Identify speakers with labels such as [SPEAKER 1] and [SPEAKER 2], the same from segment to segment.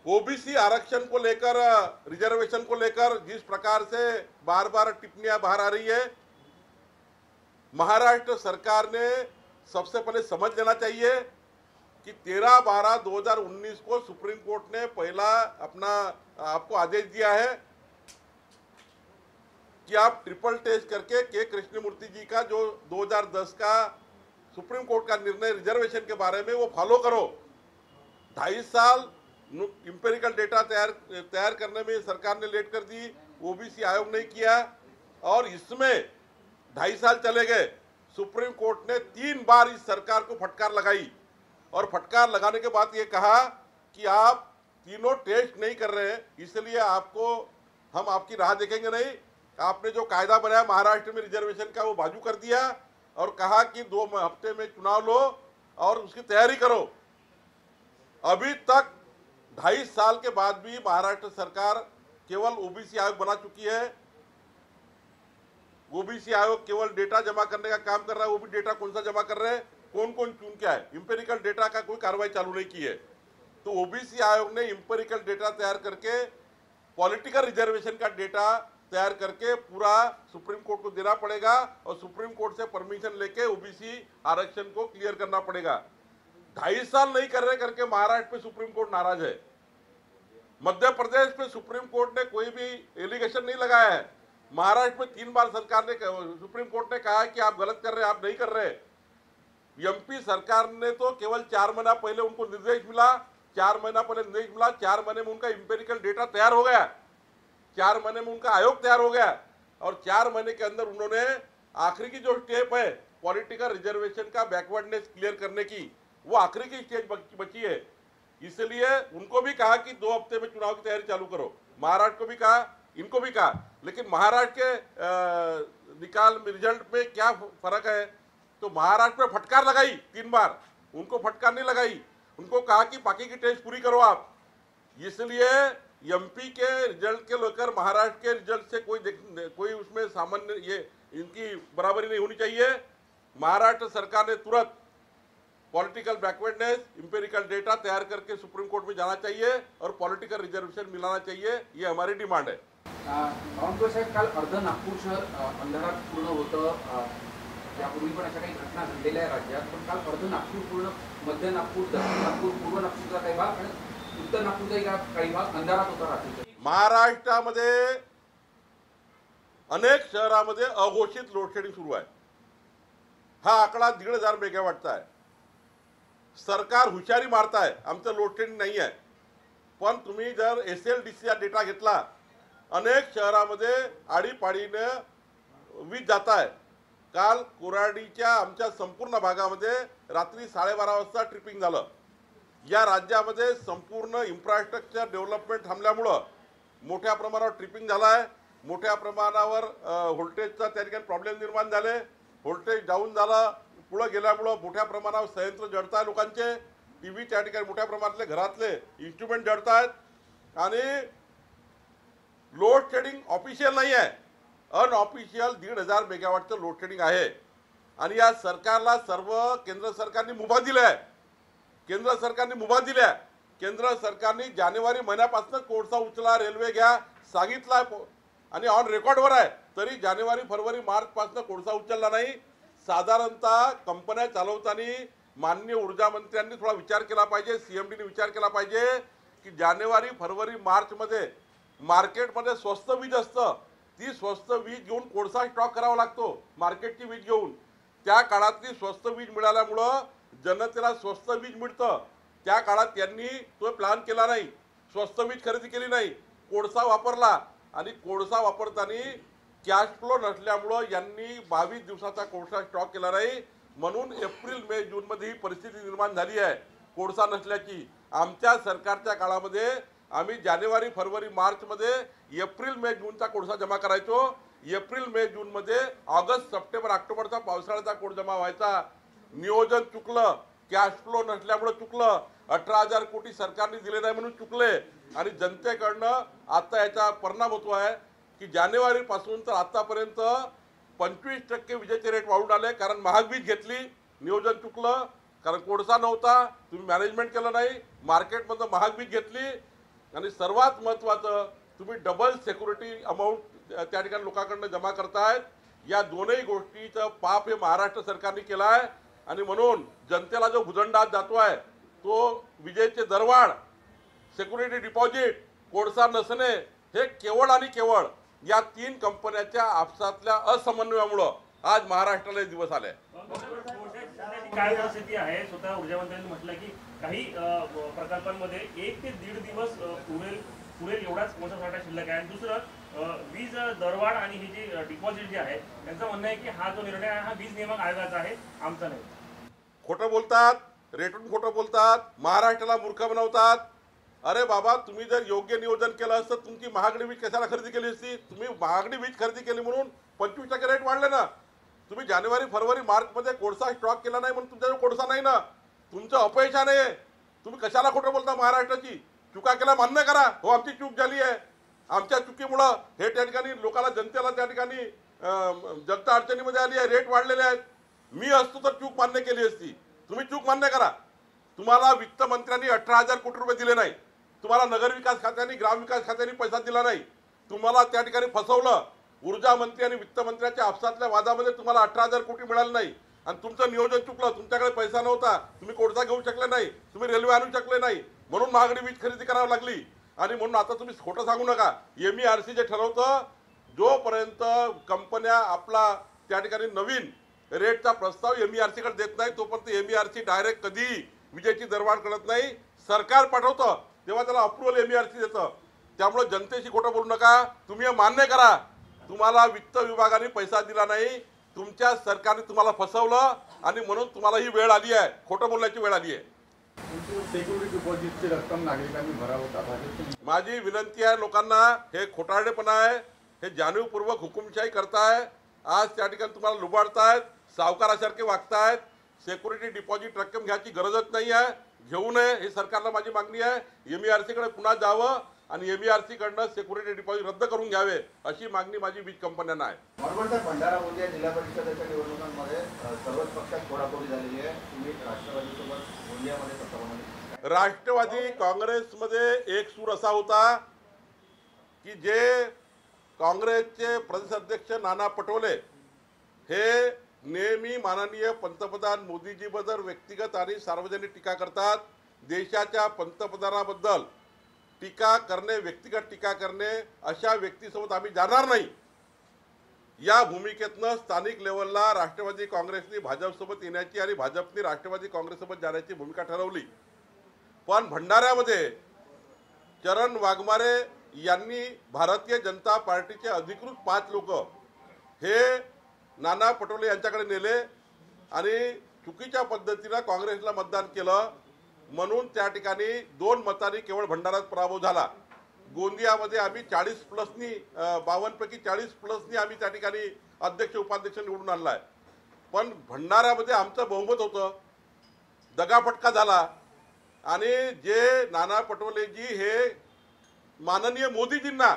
[SPEAKER 1] OBC आरक्षण को लेकर, रिजर्वेशन को लेकर जिस प्रकार से बार बार टिप्पणियां बाहर आ रही है, महाराष्ट्र सरकार ने सबसे पहले समझ लेना चाहिए कि 13/12/2019 को सुप्रीम कोर्ट ने पहला अपना आपको आदेश दिया है कि आप ट्रिपल टेस्ट करके के कृष्णमूर्ति जी का जो 2010 का सुप्रीम कोर्ट का निर्णय रिजर्वेशन के बारे में वो फॉलो करो। 2.5 साल इंपेरिकल डेटा तैयार करने में सरकार ने लेट कर दी, ओबीसी आयोग ने किया, और इसमें 2.5 साल चले गए। सुप्रीम कोर्ट ने 3 बार इस सरकार को फटकार लगाई, और फटकार लगाने के बाद ये कहा कि आप तीनों टेस्ट नहीं कर रहे हैं, इसलिए आपको हम आपकी राह देखेंगे नहीं। आपने जो कायदा बनाया महाराष्ट्र में रिजर्वेशन का वो बाजू कर दिया और कहा कि 2 हफ्ते में चुनाव लो और उसकी तैयारी करो। अभी तक 2.5 साल के बाद भी महाराष्ट्र सरकार केवल ओबीसी आयोग बना चुकी है। ओबीसी आयोग केवल डेटा जमा करने का काम कर रहा है। वो भी डेटा कौन सा जमा कर रहे हैं, कौन कौन चुन क्या है, इंपेरिकल डेटा का कोई कार्रवाई चालू नहीं की है। तो ओबीसी आयोग ने इंपेरिकल डेटा तैयार करके पॉलिटिकल रिजर्वेशन का डेटा तैयार करके पूरा सुप्रीम कोर्ट को देना पड़ेगा, और सुप्रीम कोर्ट से परमिशन लेके ओबीसी आरक्षण को क्लियर करना पड़ेगा। 2.5 साल नहीं कर रहे करके महाराष्ट्र पे सुप्रीम कोर्ट नाराज है। मध्य प्रदेश पे सुप्रीम कोर्ट ने कोई भी एलिगेशन नहीं लगाया है। महाराष्ट्र में 3 बार सरकार ने, सुप्रीम कोर्ट ने कहा कि आप गलत कर रहे हैं, आप नहीं कर रहे। एमपी सरकार ने तो केवल 4 महीना पहले उनको निर्देश मिला, 4 महीना पहले निर्देश मिला, 4 महीने में उनका इंपेरिकल डेटा तैयार हो गया, 4 महीने में उनका आयोग तैयार हो गया, और 4 महीने के अंदर उन्होंने आखिरी की जो स्टेप है पॉलिटिकल रिजर्वेशन का बैकवर्डनेस क्लियर करने की, वो आखिरी की स्टेज बची है। इसलिए उनको भी कहा कि 2 हफ्ते में चुनाव की तैयारी चालू करो। महाराष्ट्र को भी कहा, इनको भी कहा, लेकिन महाराष्ट्र के निकाल में रिजल्ट में क्या फर्क है? तो महाराष्ट्र में फटकार लगाई 3 बार, उनको फटकार नहीं लगाई। उनको कहा कि बाकी की टेस्ट पूरी करो आप। इसलिए एमपी के रिजल्ट के लेकर महाराष्ट्र के रिजल्ट से कोई उसमें सामान्य ये इनकी बराबरी नहीं होनी चाहिए। महाराष्ट्र सरकार ने तुरंत पॉलिटिकल बैकवर्डनेस, इंपेरिकल डेटा तैयार करके सुप्रीम कोर्ट में जाना चाहिए और पॉलिटिकल रिजर्वेशन मिलाना चाहिए, ये हमारी डिमांड है।
[SPEAKER 2] बावनकुळे साहेब, काल अर्ध नागपूर शहर अंधारात पूर्ण होतं। यापूर्वी पण अशा काही घटना घडलेल्या आहे राज्यात, पण काल अर्ध नागपूर पूर्ण, मध्य नागपूर, दक्षिण नागपूर, पूर्व नागपूरचा काही भाग आणि उत्तर नागपूरचा काही भाग अंधारात होता रात्री।
[SPEAKER 1] महाराष्ट्रामध्ये अनेक शहरांमध्ये अघोषित लोडशेडिंग सुरू आहे। हा आकडा 1,500 मेगावॅटचा आहे। सरकार हुशारी मारताय, आमचं लोडशेडिंग नाही आहे, पण तुम्ही जर एसएलडीसीचा डेटा घेतला, अनेक शहरांमध्ये आडीपाडीने वीज जात आहे। काल कोराडीच्या आमच्या संपूर्ण भागामध्ये रात्री 12:30 वाजता ट्रिपिंग झालं। या राज्यामध्ये संपूर्ण इन्फ्रास्ट्रक्चर डेव्हलपमेंट थांबल्यामुळे मोठ्या प्रमाणावर ट्रिपिंग झालं आहे। मोठ्या प्रमाणावर व्होल्टेजचा त्या ठिकाणी प्रॉब्लेम निर्माण झाले, व्होल्टेज डाऊन झालं, पुढे गेल्यामुळे मोठ्या प्रमाणावर संयंत्र जळत आहे, लोकांचे टीव्ही त्या ठिकाणी मोठ्या प्रमाणातले घरातले इन्स्ट्रुमेंट जळत आहेत, आणि लोड शेडिंग ऑफिशियल नाही आहे, अनऑफिशियल 1,500 मेगावॅटचं लोड शेडिंग आहे। आणि या सरकारला सर्व केंद्र सरकारने मुभा दिला आहे, केंद्र सरकारने मुभा दिल्या। केंद्र सरकारने जानेवारी महिन्यापासून कोळसा उचला, रेल्वे घ्या सांगितलं आणि ऑन रेकॉर्डवर आहे, तरी जानेवारी, फरवरी, मार्च पासून कोळसा उचलला नाही। साधारणतः कंपन्या चालवताना माननीय ऊर्जा मंत्र्यांनी थोडा विचार केला पाहिजे, सीएमडीने विचार केला पाहिजे की जानेवारी, फरवरी, मार्च मध्ये मार्केटमध्ये स्वस्त वीज असतं, ती स्वस्त वीज घेऊन कोळसा स्टॉक करावा लागतो, मार्केटची वीज घेऊन। त्या काळातली स्वस्त वीज मिळाल्यामुळं जनतेला स्वस्त वीज मिळतं। त्या काळात त्यांनी तो प्लॅन केला नाही, स्वस्त वीज खरेदी केली नाही, कोळसा वापरला, आणि कोळसा वापरताना कॅश फ्लो नसल्यामुळं यांनी 22 दिवसाचा कोळसा स्टॉक केला नाही, म्हणून एप्रिल, मे, जून मध्ये ही परिस्थिती निर्माण झाली आहे कोळसा नसल्याची। आमच्या सरकारच्या काळामध्ये आम्ही जानेवारी, फरवरी, मार्च मध्ये एप्रिल, मे, जूनचा कोळसा जमा करायचो। एप्रिल, मे, जून मध्ये ऑगस्ट, सप्टेंबर, ऑक्टोबरचा पावसाळ्याचा कोळ जमा व्हायचा। नियोजन चुकलं, कॅश फ्लो नसल्यामुळे चुकलं, 18,000 कोटी सरकारने दिले नाही म्हणून चुकले, आणि जनतेकडनं आता याचा परिणाम होतो आहे की जानेवारी पासून तर आतापर्यंत 25% विजेचे रेट वाढून आले, कारण महाग वीज घेतली, नियोजन चुकलं, कारण कोळसा नव्हता, तुम्ही मॅनेजमेंट केलं नाही, मार्केटमध्ये महाग वीज घेतली, आणि सर्वात महत्त्वाचं तुम्ही डबल सिक्युरिटी अमाऊंट त्या ठिकाणी लोकांकडनं जमा करतायत. या दोनही गोष्टीचं पाप हे महाराष्ट्र सरकारने केलं आहे आणि म्हणून जनतेला जो भुजंडात जातोय तो विजेचे दरवाढ, सिक्युरिटी डिपॉझिट, कोळसा नसणे हे केवळ आणि केवळ या 3 कंपन्यांच्या आपसातल्या असमन्वयामुळं आज महाराष्ट्राला हे दिवस आले.
[SPEAKER 3] काय परिस्थिती आहे? स्वतः ऊर्जा मंत्र्यांनी म्हटलं की काही प्रकल्पांमध्ये 1 ते 1.5 दिवस पुरेल एवढाच मोठा साठा शिल्लक आहे. आणि दुसरं वीज दरवाढ आणि ही जी डिपॉझिट जे आहे त्यांचं म्हणणं आहे की हा जो निर्णय आहे हा वीज नियामक आयोगाचा आहे, आमचा नाही.
[SPEAKER 1] खोटं बोलतात, रेटून खोटं बोलतात, महाराष्ट्राला मूर्ख बनवतात. अरे बाबा, तुम्ही जर योग्य नियोजन केलं असतं तुमची महागडी वीज कशाला खरेदी केली असती? तुम्ही महागडी वीज खरेदी केली म्हणून 25% रेट वाढले ना. तुम्ही जानेवारी फरवरी मार्चमध्ये कोळसा स्टॉक केला नाही म्हणून तुमच्याजवळ कोळसा नाही ना. तुमचं अपयशाने आहे. तुम्ही कशाला खोटं बोलता? महाराष्ट्राची चुका केला मान्य करा. हो, आमची चूक झाली आहे. आमच्या चुकीमुळं हे त्या ठिकाणी लोकांना, जनतेला त्या ठिकाणी जनता अडचणीमध्ये आली आहे, रेट वाढलेले आहेत. मी असतो तर चूक मान्य केली असती. तुम्ही चूक मान्य करा. तुम्हाला वित्तमंत्र्यांनी 18,000 कोटी रुपये दिले नाही. तुम्हाला नगरविकास खात्याने, ग्रामविकास खात्याने पैसा दिला नाही. तुम्हाला त्या ठिकाणी फसवलं. ऊर्जा मंत्री आणि वित्तमंत्र्याच्या आपसातल्या वादामध्ये तुम्हाला 18,000 कोटी मिळाले नाही आणि तुमचं नियोजन चुकलं. तुमच्याकडे पैसा नव्हता, तुम्ही कोळसा घेऊ शकले नाही, तुम्ही रेल्वे आणू शकले नाही, म्हणून महागडी वीज खरेदी करावी लागली. आणि म्हणून आता तुम्ही खोटं सांगू नका. MERC जे ठरवतं, जोपर्यंत कंपन्या आपला त्या ठिकाणी नवीन रेटचा प्रस्ताव MERC कडे देत नाही तोपर्यंत MERC डायरेक्ट कधी विजेची दरवाढ करत नाही. सरकार पाठवतं तेव्हा त्याला अप्रुव्हल MERC देतं. त्यामुळे जनतेशी खोटं बोलू नका. तुम्ही हे मान्य करा. तुम्हाला वित्त विभागाने पैसा दिला नाही, तुमच्या सरकारने तुम्हाला फसवलं आणि म्हणून तुम्हाला ही वेळ आली आहे, खोटं बोलण्याची वेळ आली आहे.
[SPEAKER 4] सिक्युरिटी डिपॉझिटची रक्कम नागरिकांनी भरावं का?
[SPEAKER 1] माझी विनंती आहे लोकांना, हे खोटारडेपणा आहे, हे जाणीवपूर्वक हुकुमशाही करताय. आज त्या ठिकाणी तुम्हाला लुबाडतायत, सावकारासारखे वागतायत. सिक्युरिटी डिपॉझिट रक्कम घ्यायची गरजच नाही आहे, घेऊ नये ही सरकारला माझी मागणी आहे. MERC कडे पुन्हा जावं आणि MERC कडनं सिक्युरिटी डिपॉझिट रद्द करून घ्यावे अशी मागणी माझी वीज कंपन्यांना आहे.
[SPEAKER 5] बरोबर सर, भंडारा गोंदिया जिल्हा परिषदेच्या निवडणुकांमध्ये सर्वच पक्षात फोडाफोडी झालेली आहे. तुम्ही राष्ट्रवादीसोबत गोंदियामध्ये सत्तामध्ये,
[SPEAKER 1] राष्ट्रवादी काँग्रेसमध्ये एक सूर असा होता की जे काँग्रेसचे प्रदेशाध्यक्ष नाना पटोले हे नेहमी माननीय पंतप्रधान मोदीजीबद्दल व्यक्तिगत आणि सार्वजनिक टीका करतात. देशाच्या पंतप्रधानाबद्दल टीका करणे, व्यक्तिगत टीका करणे, अशा व्यक्तीसोबत आम्ही जाणार नाही. या भूमिकेतनं स्थानिक लेवलला राष्ट्रवादी काँग्रेसने भाजपसोबत येण्याची आणि भाजपने राष्ट्रवादी काँग्रेससोबत जाण्याची भूमिका ठरवली. पण भंडाऱ्यामध्ये चरण वाघमारे यांनी भारतीय जनता पार्टीचे अधिकृत 5 लोक हे नाना पटोले यांच्याकडे नेले आणि चुकीच्या पद्धतीनं काँग्रेसला मतदान केलं. म्हणून त्या ठिकाणी 2 मतांनी केवळ भंडारात पराभव झाला. गोंदियामध्ये आम्ही 40+नी 52 पैकी 40+नी आम्ही त्या ठिकाणी अध्यक्ष उपाध्यक्ष निवडून आणलाय. पण भंडाऱ्यामध्ये आमचं बहुमत होतं, दगाफटका झाला आणि जे नाना पटोलेजी हे माननीय मोदीजींना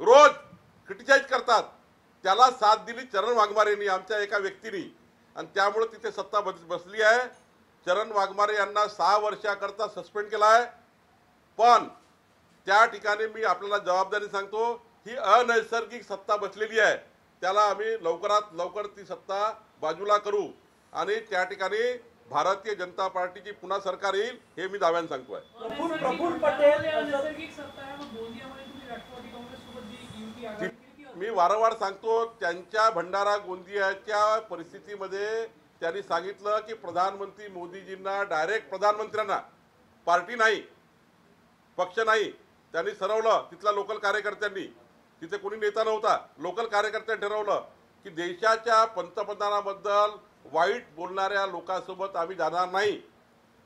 [SPEAKER 1] रोज क्रिटिसाइज करतात त्याला साथ दिली चरण वाघमारेंनी, आमच्या एका व्यक्तीने, आणि त्यामुळे तिथे सत्ता बसली आहे. चरण वाघमारे यांना 6 वर्षाकरता सस्पेंड केला आहे. पण त्या ठिकाणी मी आपल्याला जबाबदारी सांगतो, ही अनैसर्गिक सत्ता बसलेली आहे. त्याला आम्ही लवकरात लवकर ती सत्ता बाजूला करू आणि त्या ठिकाणी भारतीय जनता पार्टीची पुन्हा सरकार येईल हे मी दाव्याने सांगतोय.
[SPEAKER 6] प्रफुल्ल पटेल नैसर्गिक सत्ता आहे, मग गोंदियामध्ये तुम्ही राष्ट्रवादी काँग्रेससोबत जी युती आघाडी केली की
[SPEAKER 1] मी वारंवार सांगतो, त्यांच्या भंडारा गोंदियाच्या परिस्थितीमध्ये त्यांनी सांगितलं की प्रधानमंत्री मोदीजींना डायरेक्ट प्रधानमंत्र्यांना, पार्टी नाही, पक्ष नाही, त्यांनी ठरवलं. तिथल्या लोकल कार्यकर्त्यांनी, तिथे कोणी नेता नव्हता, लोकल कार्यकर्त्यांनी ठरवलं की देशाच्या पंतप्रधानाबद्दल वाईट बोलणाऱ्या लोकांसोबत आम्ही जाणार नाही.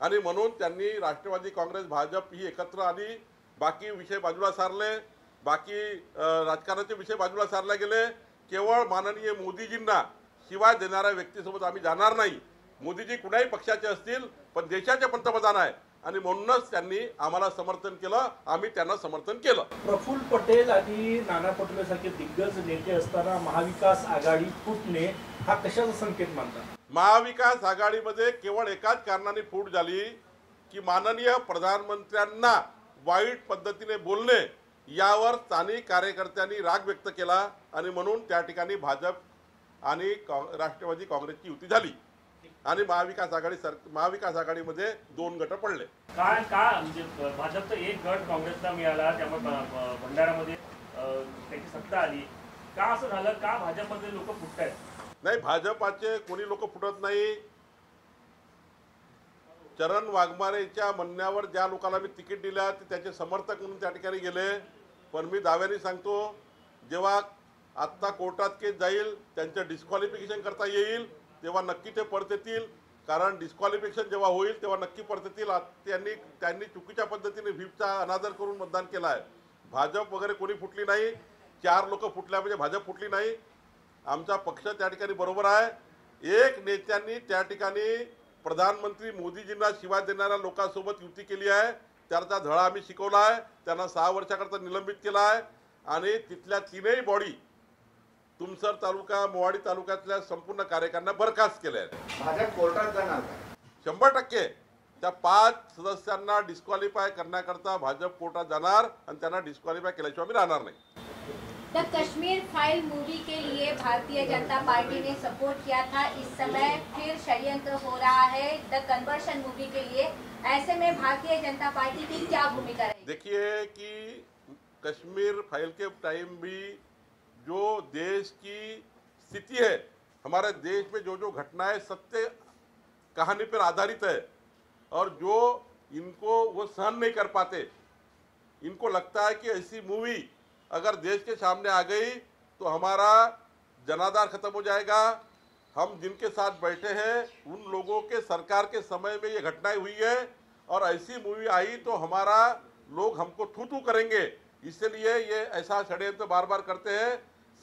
[SPEAKER 1] आणि म्हणून त्यांनी राष्ट्रवादी काँग्रेस भाजप ही एकत्र आली. बाकी विषय बाजूला सारले, बाकी राजकारणाचे विषय बाजूला सारले गेले. केवळ माननीय मोदीजींना शिवाय देणाऱ्या व्यक्तीसोबत आम्ही जाणार नाही. मोदीजी कुणाही पक्षाचे असतील पण देशाचे पंतप्रधान आहे आणि म्हणूनच त्यांनी आम्हाला समर्थन केलं, आम्ही त्यांना समर्थन केलं.
[SPEAKER 6] प्रफुल्ल पटेल आणि नाना पटोले सारखे दिग्गज नेते असताना महाविकास आघाडी फुटणे हा कशाचा संकेत मानतात?
[SPEAKER 1] महाविकास आघाडीमध्ये केवळ एकाच कारणाने फूट झाली की माननीय प्रधानमंत्र्यांना वाईट पद्धतीने बोलणे यावर स्थानिक कार्यकर्त्यांनी राग व्यक्त केला आणि म्हणून त्या ठिकाणी भाजप आणि राष्ट्रवादी काँग्रेसची युती झाली आणि महाविकास आघाडीमध्ये 2 गट पडले.
[SPEAKER 3] काय का म्हणजे भाजपचा एक गट काँग्रेसला मिळाला, त्यामुळे भंडारामध्ये त्याची सत्ता आली. का असं झालं? का भाजपमध्ये लोक फुटतायत?
[SPEAKER 1] नाही, भाजपाचे कोणी लोक फुटत नाही. चरण वाघमारेच्या म्हणण्यावर ज्या लोकांना मी तिकीट दिल्या ते त्याचे समर्थक म्हणून त्या ठिकाणी गेले. पण मी दाव्याने सांगतो, जेव्हा आत्ता कोर्टात केस जाईल, त्यांचं डिस्क्वालिफिकेशन करता येईल, तेव्हा नक्की ते परत येतील. कारण डिस्क्वालिफिकेशन जेव्हा होईल तेव्हा नक्की परत येतील. त्यांनी चुकीच्या पद्धतीने व्हीपचा अनादर करून मतदान केलं आहे. भाजप वगैरे कोणी फुटली नाही. 4 लोक फुटल्या म्हणजे भाजप फुटली नाही. आमचा पक्ष त्या ठिकाणी बरोबर आहे. एक नेत्यांनी त्या ठिकाणी प्रधानमंत्री मोदीजींना शिवाय देणाऱ्या लोकांसोबत युती केली आहे. त्याचा धडा आम्ही शिकवला आहे. त्यांना 6 वर्षाकरता निलंबित केला आहे आणि तिथल्या 3ही बॉडी तुमसर तालुका, मोवाडी तालुक्यातल्या संपूर्ण कार्यकाऱ्यांना बरखास्त केले आहे.
[SPEAKER 5] भाजप कोर्टात जाणार का?
[SPEAKER 1] 100% त्या 5 सदस्यांना डिस्क्वालिफाय करण्याकरता भाजप कोर्टात जाणार आणि त्यांना डिस्क्वालिफाय केल्याशिवाय आम्ही राहणार नाही.
[SPEAKER 7] द कश्मीर फाइल मूवी के लिए भारतीय जनता पार्टी ने सपोर्ट किया था. इस समय फिर षड्यंत्र हो रहा है द कन्वर्शन मूवी के लिए. ऐसे में भारतीय जनता पार्टी की क्या भूमिका रहेगी?
[SPEAKER 1] देखिए कि कश्मीर फाइल के टाइम भी जो देश की स्थिति है, हमारे देश में जो घटनाएं सत्य कहानी पर आधारित है और जो इनको वो सहन नहीं कर पाते, इनको लगता है कि ऐसी मूवी अगर देश के सामने आ गई तो हमारा जनाधार खत्म हो जाएगा. हम जिनके साथ बैठे हैं उन लोगों के सरकार के समय में ये घटनाएं हुई है और ऐसी मूवी आई तो हमारा लोग हमको थू थू करेंगे. इसलिए ये ऐसा षड्यंत्र बार बार करते हैं.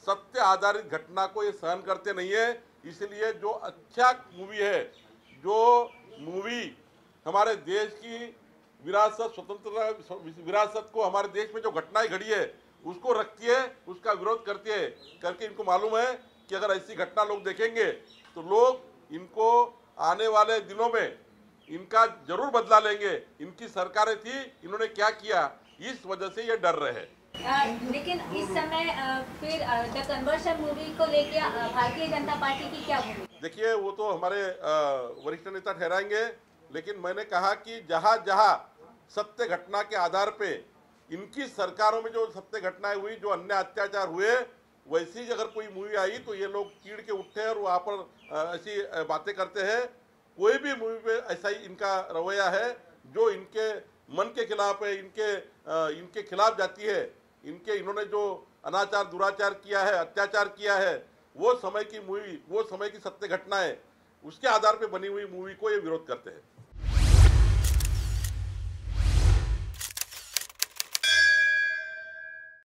[SPEAKER 1] सत्य आधारित घटना को ये सहन करते नहीं है. इसलिए जो अच्छा मूवी है, जो मूवी हमारे देश की विरासत, स्वतंत्रता विरासत को, हमारे देश में जो घटनाएं घड़ी है उसको रखती है, उसका विरोध करती है. करके इनको मालूम है कि अगर ऐसी घटना लोग देखेंगे तो लोग इनको आने वाले दिनों में इनका जरूर बदला लेंगे. इनकी सरकारें थी, इन्होंने क्या किया, इस वजह से ये डर रहे हैं.
[SPEAKER 7] लेकिन इस समय फिर द कन्वर्शन मूवी को लेके भारतीय जनता पार्टी की क्या भूमिका?
[SPEAKER 1] देखिए, वो तो हमारे वरिष्ठ नेता ठहराएंगे. लेकिन मैंने कहा कि जहाँ जहाँ सत्य घटना के आधार पे इनकी सरकारों में जो सत्य घटनाएं हुई, जो अन्य अत्याचार हुए, वैसी अगर कोई मूवी आई तो ये लोग चीड़ के उठते हैं और वहाँ पर ऐसी बातें करते हैं. कोई भी मूवी पे ऐसा ही इनका रवैया है जो इनके मन के खिलाफ है, इनके खिलाफ जाती है. इन्होंने जो अनाचार, दुराचार किया है, अत्याचार किया है, वो समय की मूवी, वो समय की सत्य घटनाएं, उसके आधार पे बनी हुई मूवी को ये विरोध करते हैं.